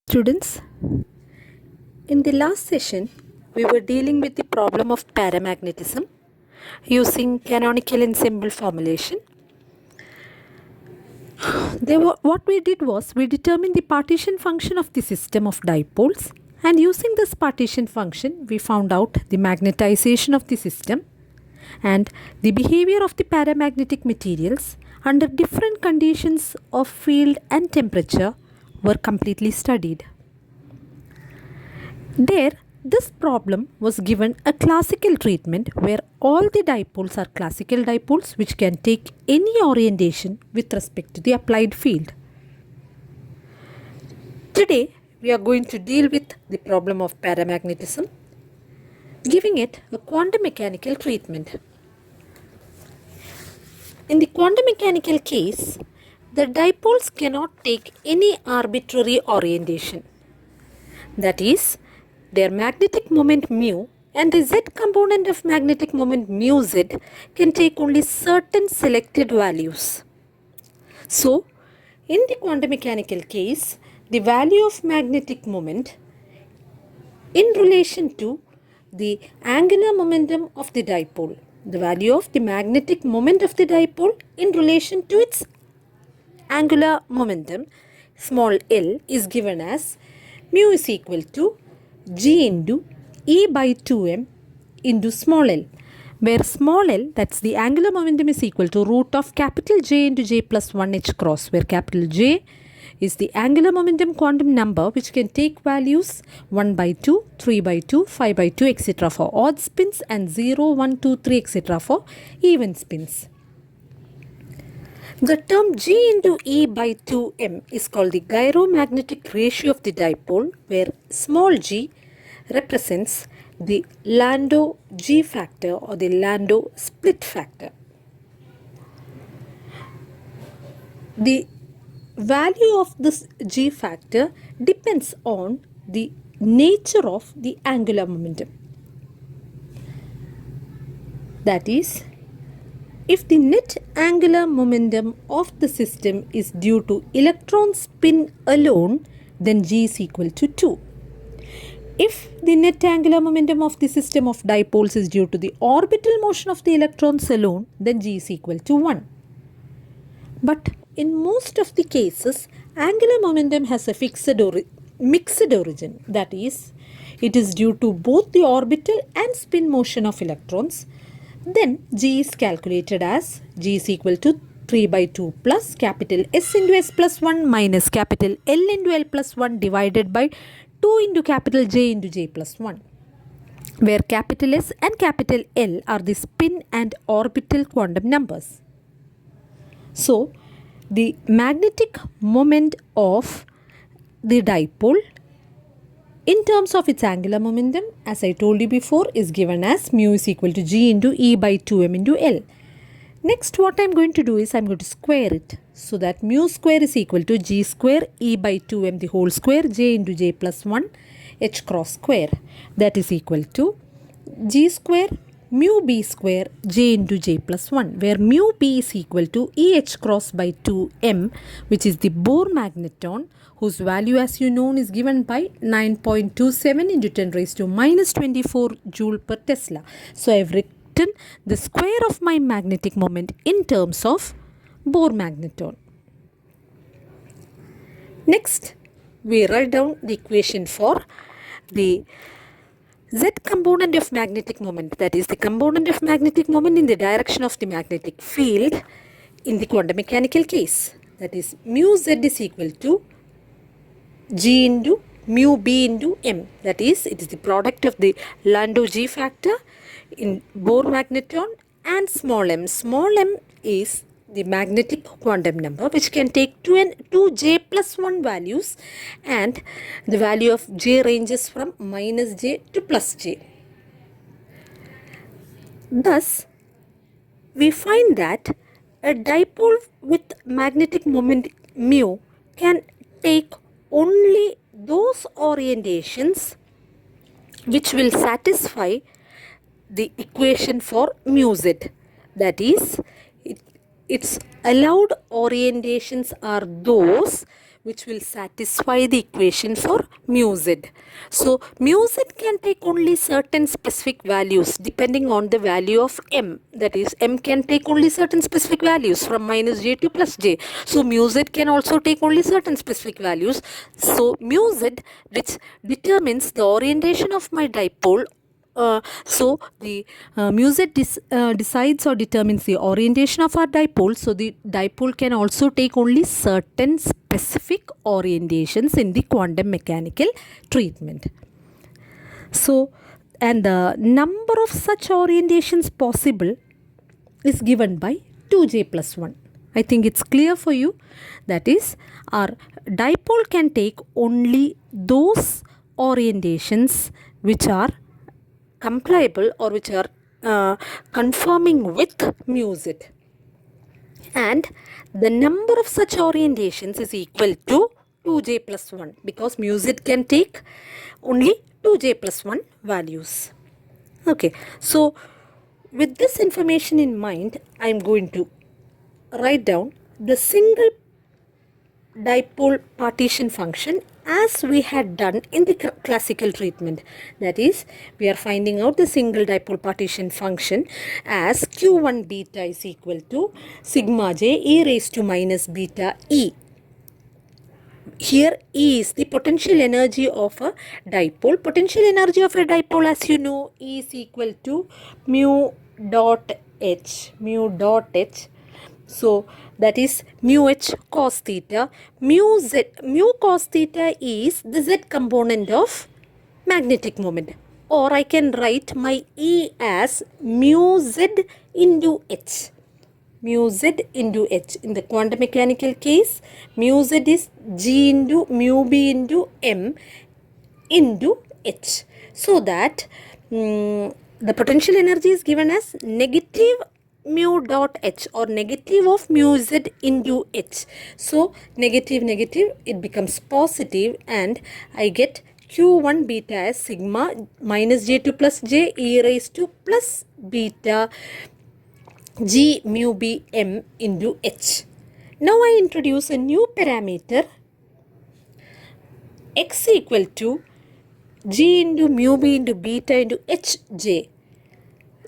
Students, in the last session, we were dealing with the problem of paramagnetism using canonical ensemble formulation. What we did was we determined the partition function of the system of dipoles, and using this partition function, we found out the magnetization of the system and the behavior of the paramagnetic materials under different conditions of field and temperature were completely studied. There, this problem was given a classical treatment where all the dipoles are classical dipoles which can take any orientation with respect to the applied field. Today, we are going to deal with the problem of paramagnetism, giving it a quantum mechanical treatment. In the quantum mechanical case, the dipoles cannot take any arbitrary orientation. That is, their magnetic moment mu and the z component of magnetic moment mu z can take only certain selected values. So, in the quantum mechanical case, the value of magnetic moment in relation to the angular momentum of the dipole, the value of the magnetic moment of the dipole in relation to its angular momentum, small l, is given as mu is equal to G into E by 2m into small l, where small l, that's the angular momentum, is equal to root of capital J into J plus 1 h cross, where capital J is the angular momentum quantum number which can take values 1 by 2, 3 by 2, 5 by 2, etc. for odd spins and 0, 1, 2, 3, etc. for even spins. The term G into E by 2m is called the gyromagnetic ratio of the dipole, where small g represents the Landau G factor or the Landau split factor. The value of this G factor depends on the nature of the angular momentum. That is, if the net angular momentum of the system is due to electron spin alone, then G is equal to 2. If the net angular momentum of the system of dipoles is due to the orbital motion of the electrons alone, then G is equal to 1. But in most of the cases, angular momentum has a mixed origin. That is, it is due to both the orbital and spin motion of electrons. Then G is calculated as G is equal to 3 by 2 plus capital S into S plus 1 minus capital L into L plus 1 divided by 2 into capital J into J plus 1, where capital S and capital L are the spin and orbital quantum numbers. So, the magnetic moment of the dipole in terms of its angular momentum, as I told you before, is given as mu is equal to G into E by 2m into L. Next, what I am going to do is I am going to square it, so that mu square is equal to G square E by 2m the whole square J into J plus 1 h cross square. That is equal to G square mu B square J into J plus 1, where mu B is equal to E h cross by 2m, which is the Bohr magneton, whose value, as you know, is given by 9.27 into 10 raised to minus 24 joule per Tesla. So, I have written the square of my magnetic moment in terms of Bohr magneton. Next, we write down the equation for the Z component of magnetic moment, that is the component of magnetic moment in the direction of the magnetic field in the quantum mechanical case. That is, mu Z is equal to G into mu B into M. That is, it is the product of the Landau G factor in Bohr magneton and small m. Small m is the magnetic quantum number which can take 2 J plus 1 values, and the value of J ranges from minus J to plus J. Thus, we find that a dipole with magnetic moment mu can take only those orientations which will satisfy the equation for mu z. That is, its allowed orientations are those which will satisfy the equation for mu z. So mu z can take only certain specific values depending on the value of m. That is, m can take only certain specific values from minus j to plus j. So mu z can also take only certain specific values. So mu z, which determines the orientation of my dipole. So the mu z decides or determines the orientation of our dipole. So the dipole can also take only certain specific orientations in the quantum mechanical treatment. So, and the number of such orientations possible is given by 2j plus 1. I think it's clear for you. That is, our dipole can take only those orientations which are compliable or which are conforming with mu z, and the number of such orientations is equal to 2j plus 1 because mu z can take only 2j plus 1 values. Okay, so with this information in mind, I am going to write down the single dipole partition function as we had done in the classical treatment. That is, we are finding out the single dipole partition function as q1 beta is equal to sigma j e raised to minus beta e. Here E is the potential energy of a dipole. Potential energy of a dipole, as you know, E is equal to mu dot h. Mu dot h. So that is mu h cos theta. Mu cos theta is the z component of magnetic moment. Or I can write my E as mu z into h. Mu z into h. In the quantum mechanical case, mu z is g into mu b into m into h. So that the potential energy is given as negative mu dot h or negative of mu z into h. So negative, it becomes positive, and I get q1 beta as sigma minus j2 plus j e raised to plus beta g mu b m into h. Now I introduce a new parameter x equal to g into mu b into beta into hj,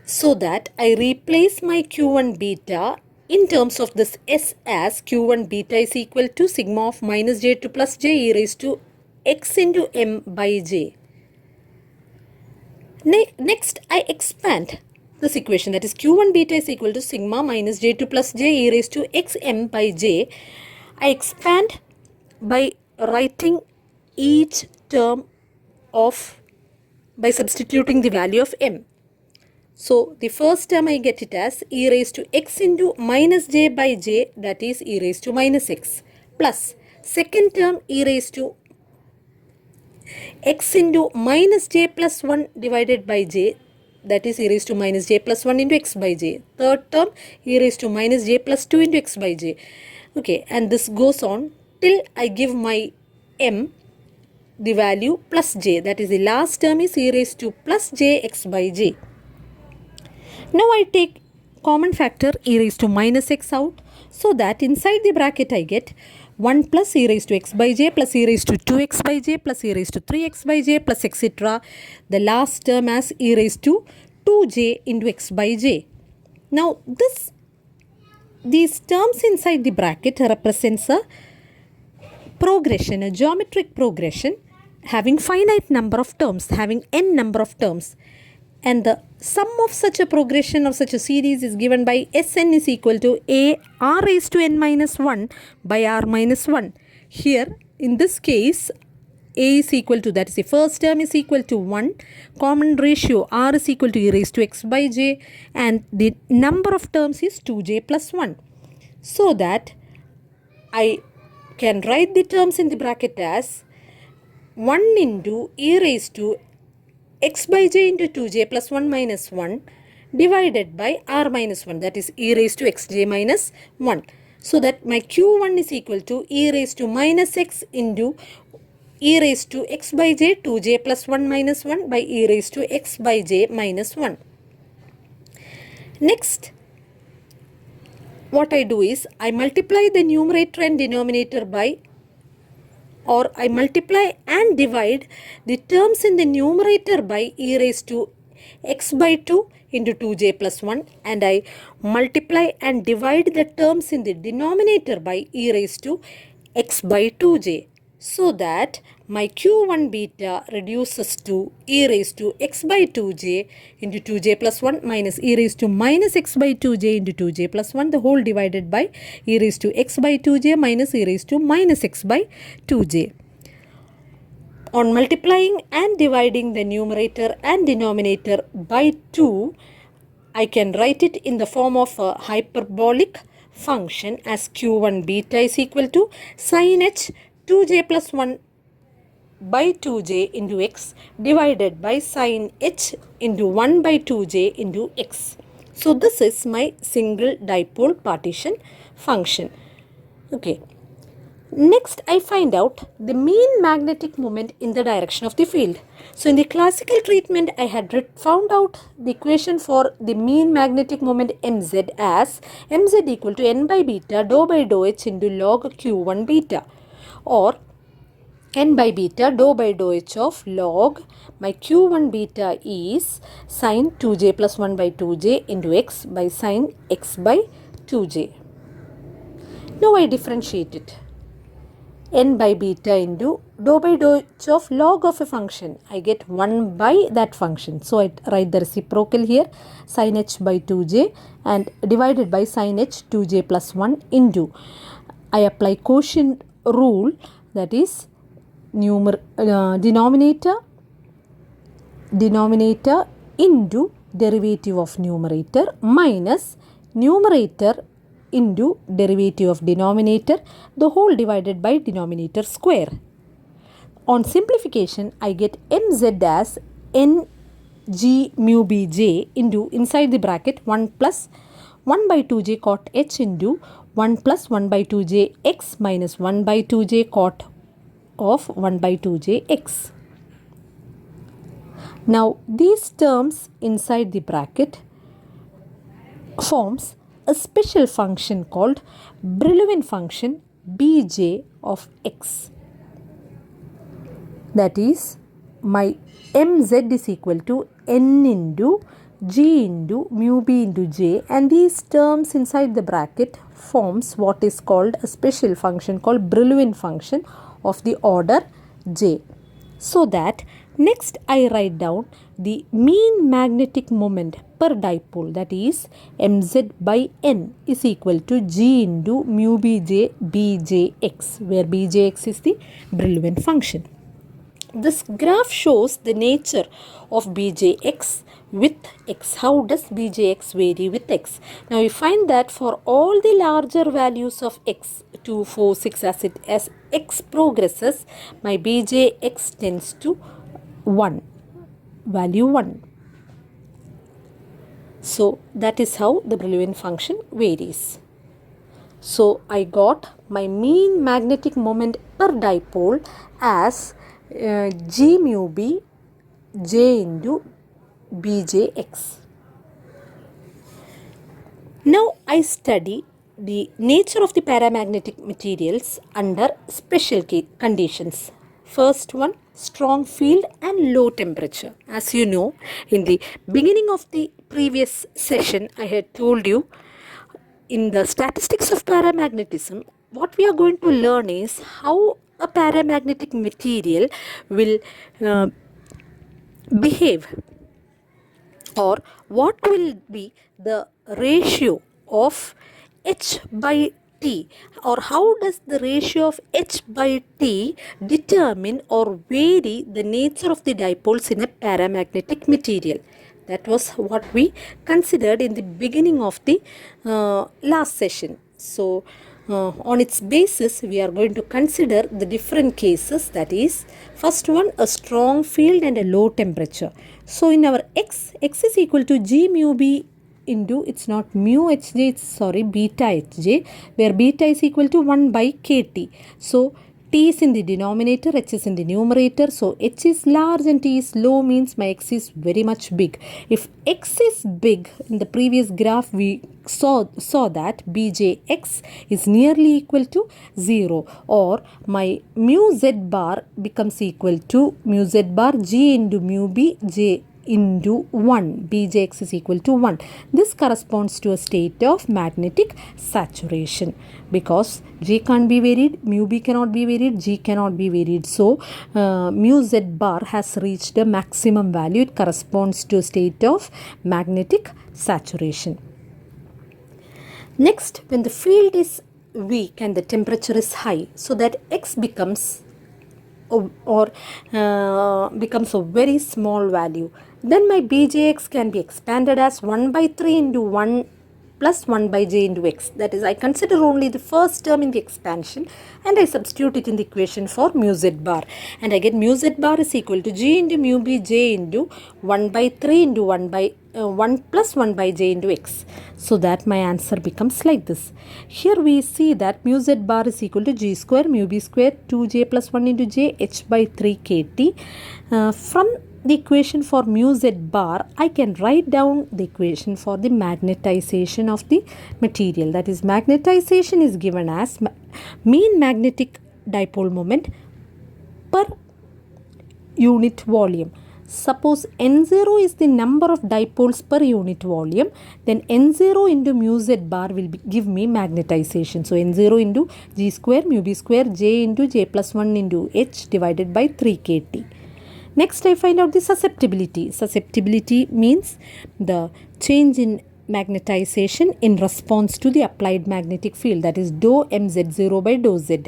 so that I replace my q1 beta in terms of this s as q1 beta is equal to sigma of minus j2 plus j e raised to x into m by j. Next, I expand this equation, that is q1 beta is equal to sigma minus j2 plus j e raised to x m by j. I expand by writing each term by substituting the value of m. So the first term I get it as e raised to x into minus j by j, that is e raised to minus x, plus second term e raised to x into minus j plus 1 divided by j, that is e raised to minus j plus 1 into x by j. Third term e raised to minus j plus 2 into x by j. Okay, and this goes on till I give my m the value plus j, that is the last term is e raised to plus j x by j. Now I take common factor e raised to minus x out, so that inside the bracket I get 1 plus e raised to x by j plus e raised to 2x by j plus e raised to 3x by j plus etc. The last term as e raised to 2j into x by j. Now these terms inside the bracket represents a progression, a geometric progression having finite number of terms, having n number of terms. And the sum of such a progression of such a series is given by Sn is equal to a r raised to n minus 1 by r minus 1. Here in this case a is equal to, that is the first term is equal to 1, common ratio r is equal to e raised to x by j, and the number of terms is 2j plus 1. So that I can write the terms in the bracket as 1 into e raised to x by j into 2j plus 1 minus 1 divided by r minus 1, that is e raised to xj minus 1. So that my q1 is equal to e raised to minus x into e raised to x by j 2j plus 1 minus 1 by e raised to x by j minus 1. Next, what I do is I multiply the numerator and denominator by or I multiply and divide the terms in the numerator by e raised to x by 2 into 2j plus 1, and I multiply and divide the terms in the denominator by e raised to x by 2j, so that my q1 beta reduces to e raised to x by 2j into 2j plus 1 minus e raised to minus x by 2j into 2j plus 1, the whole divided by e raised to x by 2j minus e raised to minus x by 2j. On multiplying and dividing the numerator and denominator by 2, I can write it in the form of a hyperbolic function as q1 beta is equal to sin h 2j plus 1 by 2j into x divided by sin h into 1 by 2j into x. So this is my single dipole partition function. Okay. Next, I find out the mean magnetic moment in the direction of the field. So in the classical treatment, I had found out the equation for the mean magnetic moment mz as mz equal to n by beta dou by dou h into log q1 beta, or n by beta dou by dou h of log my q1 beta is sin 2j plus 1 by 2j into x by sin x by 2j. Now I differentiate it. N by beta into dou by dou h of log of a function. I get 1 by that function. So I write the reciprocal here, sin h by 2j, and divided by sin h 2j plus 1 into, I apply quotient rule, that is denominator into derivative of numerator minus numerator into derivative of denominator, the whole divided by denominator square. On simplification, I get mz as n g mu bj into, inside the bracket, 1 plus 1 by 2j cot h into 1 plus 1 by 2j x minus 1 by 2j cot of 1 by 2j x. Now these terms inside the bracket forms a special function called Brillouin function bj of x. That is, my mz is equal to n into g into mu b into j, and these terms inside the bracket forms what is called a special function called Brillouin function of the order j. So that next I write down the mean magnetic moment per dipole, that is mz by n is equal to g into mu bj bjx, where bjx is the Brillouin function. This graph shows the nature of bjx with x. How does bjx vary with x? Now we find that for all the larger values of x, 2, 4, 6, as x progresses, my bjx tends to 1, value 1. So that is how the Brillouin function varies. So I got my mean magnetic moment per dipole as g mu b j into bjx. Now I study the nature of the paramagnetic materials under special conditions. First one, strong field and low temperature. As you know, in the beginning of the previous session, I had told you, in the statistics of paramagnetism, what we are going to learn is how a paramagnetic material will behave, or what will be the ratio of h by t, or how does the ratio of h by t determine or vary the nature of the dipoles in a paramagnetic material. That was what we considered in the beginning of the last session. So on its basis, we are going to consider the different cases, that is, first one, a strong field and a low temperature. So in our x is equal to g mu b into, it's not mu hj, it's beta hj, where beta is equal to 1 by kt. So T is in the denominator, H is in the numerator. So H is large and T is low means my X is very much big. If X is big, in the previous graph we saw that Bjx is nearly equal to 0, or my mu z bar becomes equal to mu z bar G into mu B J into 1. Bjx is equal to 1. This corresponds to a state of magnetic saturation, because J can't be varied, mu B cannot be varied, G cannot be varied. So mu Z bar has reached a maximum value. It corresponds to a state of magnetic saturation. Next, when the field is weak and the temperature is high, so that X becomes becomes a very small value, then my Bjx can be expanded as 1 by 3 into 1 plus 1 by j into x. That is, I consider only the first term in the expansion and I substitute it in the equation for mu z bar, and I get mu z bar is equal to G into mu B J into 1 by 3 into 1 plus 1 by j into x. So that my answer becomes like this. Here we see that mu z bar is equal to G square mu B square 2j plus 1 into j h by 3 kt. From the equation for mu z bar, I can write down the equation for the magnetization of the material. That is, magnetization is given as mean magnetic dipole moment per unit volume. Suppose N0 is the number of dipoles per unit volume, then N0 into mu z bar will give me magnetization. So N0 into G square mu B square j into j plus 1 into h divided by 3 kt. Next, I find out the susceptibility. Susceptibility means the change in magnetization in response to the applied magnetic field, that is dou mz0 by dou z.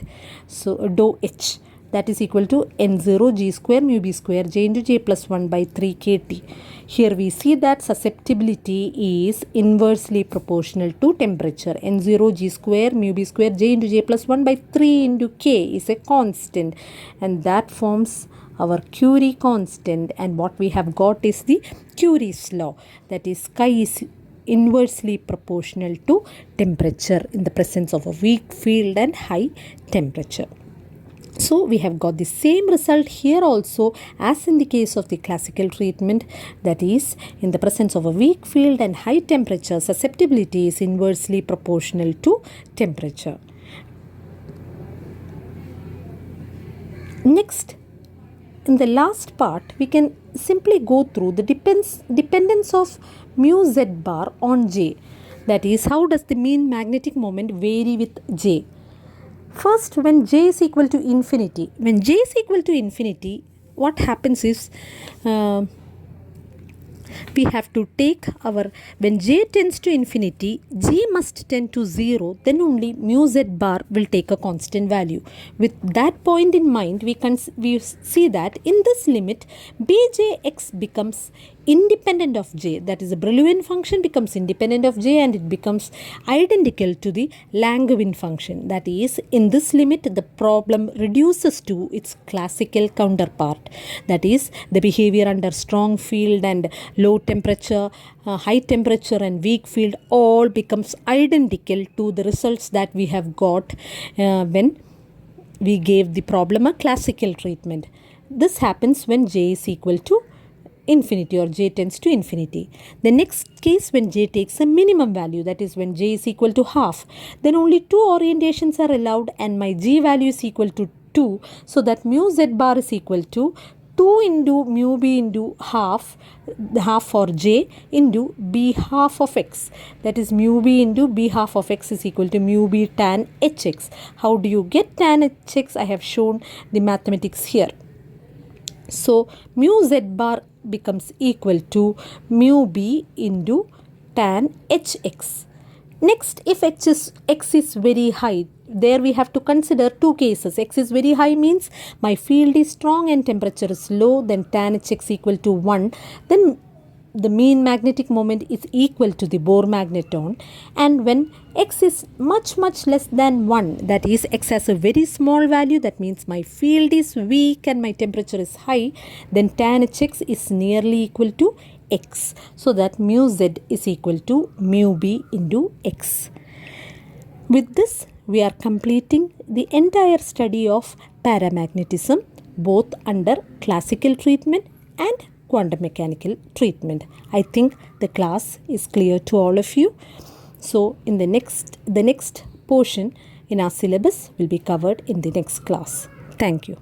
So dou h, that is equal to N0 G square mu B square j into j plus 1 by 3 kt. Here we see that susceptibility is inversely proportional to temperature. N0 G square mu B square j into j plus 1 by 3 into k is a constant, and that forms our Curie constant, and what we have got is the Curie's law, that is chi is inversely proportional to temperature in the presence of a weak field and high temperature. So we have got the same result here also as in the case of the classical treatment, that is, in the presence of a weak field and high temperature, susceptibility is inversely proportional to temperature. Next, in the last part, we can simply go through the dependence of mu z bar on j. That is, how does the mean magnetic moment vary with j? First, when j is equal to infinity, what happens is we have to take our, when j tends to infinity, g must tend to 0, then only mu z bar will take a constant value. With that point in mind, we see that in this limit, bjx becomes independent of j, that is, the Brillouin function becomes independent of j and it becomes identical to the Langevin function. That is, in this limit, the problem reduces to its classical counterpart, that is, the behavior under strong field and low temperature, high temperature and weak field all becomes identical to the results that we have got when we gave the problem a classical treatment. This happens when j is equal to infinity, or j tends to infinity. The next case, when j takes a minimum value, that is, when j is equal to half, then only two orientations are allowed and my g value is equal to 2, so that mu z bar is equal to 2 into mu b into half for j into b half of x, that is, mu b into b half of x is equal to mu b tan hx. How do you get tan hx? I have shown the mathematics here. So mu z bar becomes equal to mu b into tan hx. Next, if x is very high, there we have to consider two cases. X is very high means my field is strong and temperature is low, then tan hx equal to 1, then the mean magnetic moment is equal to the Bohr magneton. And when x is much less than 1, that is, x has a very small value, that means my field is weak and my temperature is high, then tan hx is nearly equal to x, so that mu z is equal to mu b into x. With this, we are completing the entire study of paramagnetism both under classical treatment and quantum mechanical treatment. I think the class is clear to all of you. So in the next portion in our syllabus will be covered in the next class. Thank you.